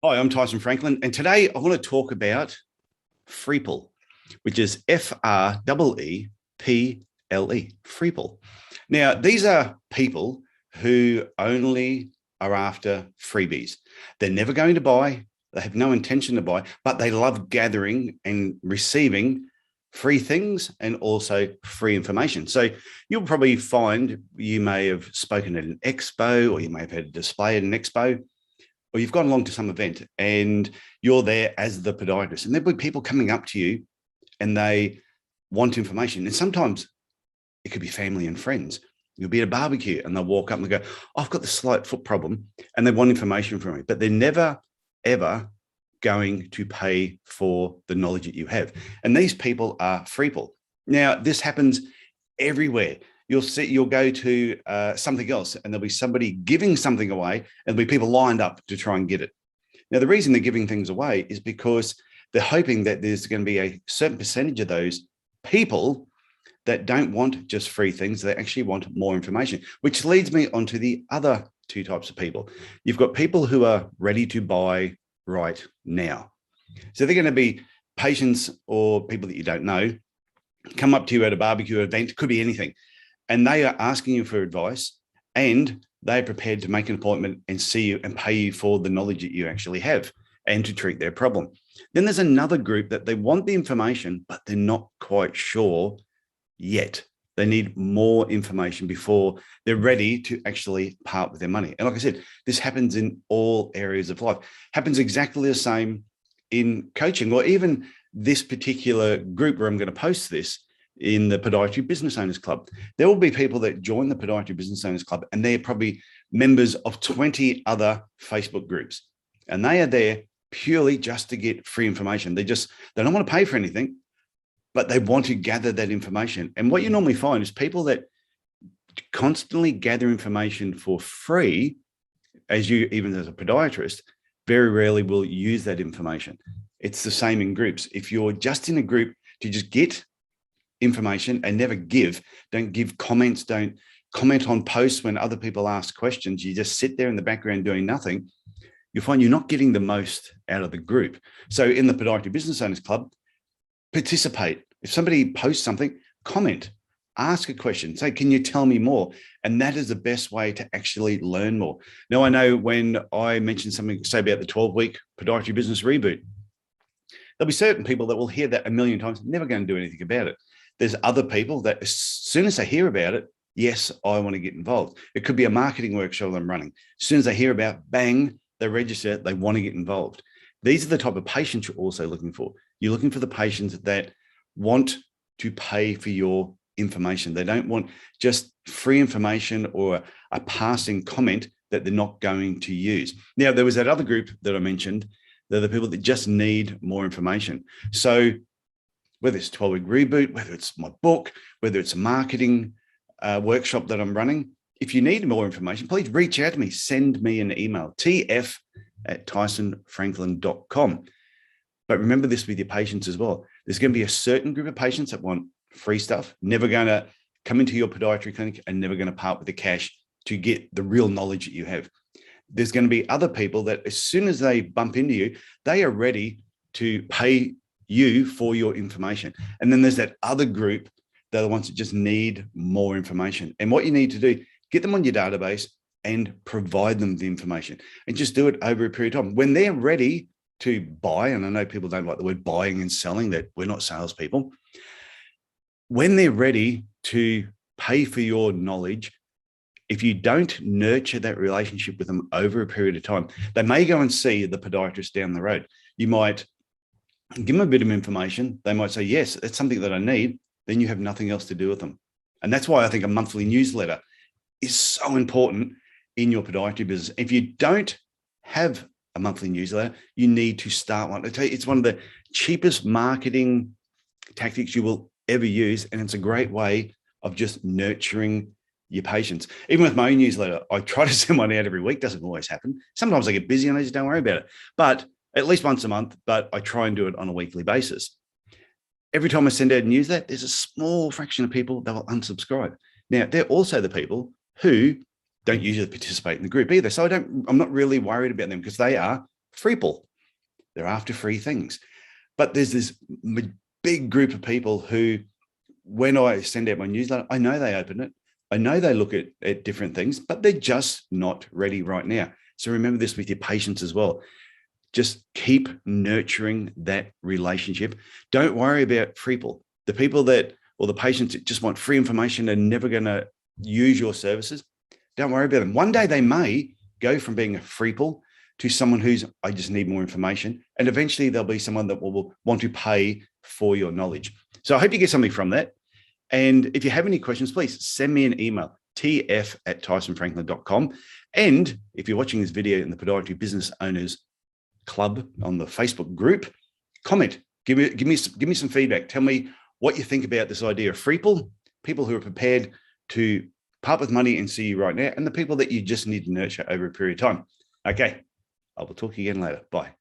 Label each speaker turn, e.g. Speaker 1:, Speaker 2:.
Speaker 1: Hi, I'm Tyson Franklin, and today I want to talk about Freeple, which is Freeple. Freeple. Now, these are people who only are after freebies. They're never going to buy, they have no intention to buy, but they love gathering and receiving free things and also free information. So you'll probably find you may have spoken at an expo, or you may have had a display at an expo, or you've gone along to some event and you're there as the podiatrist, and there'll be people coming up to you and they want information. And sometimes it could be family and friends. You'll be at a barbecue and they'll walk up and they go, oh, I've got this slight foot problem, and they want information from me, but they're never, ever going to pay for the knowledge that you have. And these people are Freeple. Now, this happens everywhere. You'll go to something else and there'll be somebody giving something away, and there'll be people lined up to try and get it. Now, the reason they're giving things away is because they're hoping that there's going to be a certain percentage of those people that don't want just free things. They actually want more information, which leads me on to the other two types of people. You've got people who are ready to buy right now. So they're going to be patients or people that you don't know, come up to you at a barbecue event, could be anything, and they are asking you for advice, and they're prepared to make an appointment and see you and pay you for the knowledge that you actually have and to treat their problem. Then there's another group that they want the information, but they're not quite sure yet. They need more information before they're ready to actually part with their money. And like I said, this happens in all areas of life. Happens exactly the same in coaching, or even this particular group where I'm going to post this in the Podiatry Business Owners Club. There will be people that join the Podiatry Business Owners Club, and they're probably members of 20 other Facebook groups. And they are there purely just to get free information. They don't want to pay for anything, but they want to gather that information. And what you normally find is people that constantly gather information for free, even as a podiatrist, very rarely will use that information. It's the same in groups. If you're just in a group to just get information and never don't give comments, don't comment on posts when other people ask questions, you just sit there in the background doing nothing, you'll find you're not getting the most out of the group. So in the Podiatry Business Owners Club, participate. If somebody posts something, comment, ask a question, say, can you tell me more? And that is the best way to actually learn more. Now, I know when I mention something, say about the 12-week podiatry business reboot, there'll be certain people that will hear that a million times, never going to do anything about it. There's other people that as soon as they hear about it, yes, I want to get involved. It could be a marketing workshop I'm running. As soon as they hear about, bang, they register, they want to get involved. These are the type of patients you're also looking for. You're looking for the patients that want to pay for your information. They don't want just free information or a passing comment that they're not going to use. Now, there was that other group that I mentioned. They're the people that just need more information. So whether it's 12-week reboot, whether it's my book, whether it's a marketing workshop that I'm running, if you need more information, please reach out to me. Send me an email, tf@tysonfranklin.com. But remember this with your patients as well. There's going to be a certain group of patients that want free stuff, never going to come into your podiatry clinic and never going to part with the cash to get the real knowledge that you have. There's going to be other people that as soon as they bump into you, they are ready to pay you for your information. And then there's that other group, they're the ones that just need more information. And what you need to do, get them on your database and provide them the information, and just do it over a period of time. When they're ready to buy, and I know people don't like the word buying and selling, that we're not salespeople. When they're ready to pay for your knowledge, if you don't nurture that relationship with them over a period of time, they may go and see the podiatrist down the road. You might give them a bit of information. They might say, yes, it's something that I need. Then you have nothing else to do with them. And that's why I think a monthly newsletter is so important in your podiatry business. If you don't have a monthly newsletter, you need to start one. I tell you, it's one of the cheapest marketing tactics you will ever use. And it's a great way of just nurturing your patients. Even with my own newsletter, I try to send one out every week. Doesn't always happen. Sometimes I get busy and I just don't worry about it. But at least once a month, but I try and do it on a weekly basis. Every time I send out a newsletter, there's a small fraction of people that will unsubscribe. Now, they're also the people who don't usually participate in the group either. So I'm not really worried about them because they are Freeple. They're after free things. But there's this big group of people who, when I send out my newsletter, I know they open it. I know they look at different things, but they're just not ready right now. So remember this with your patients as well. Just keep nurturing that relationship. Don't worry about Freeple. The people that, or the patients that just want free information and never going to use your services, don't worry about them. One day they may go from being a Freeple to someone who's, I just need more information. And eventually there'll be someone that will want to pay for your knowledge. So I hope you get something from that. And if you have any questions, please send me an email, tf@tysonfranklin.com. And if you're watching this video in the Podiatry Business Owners Club on the Facebook group, comment, give me some feedback. Tell me what you think about this idea of Freeple, people who are prepared to part with money and see you right now, and the people that you just need to nurture over a period of time. Okay, I will talk to you again later. Bye.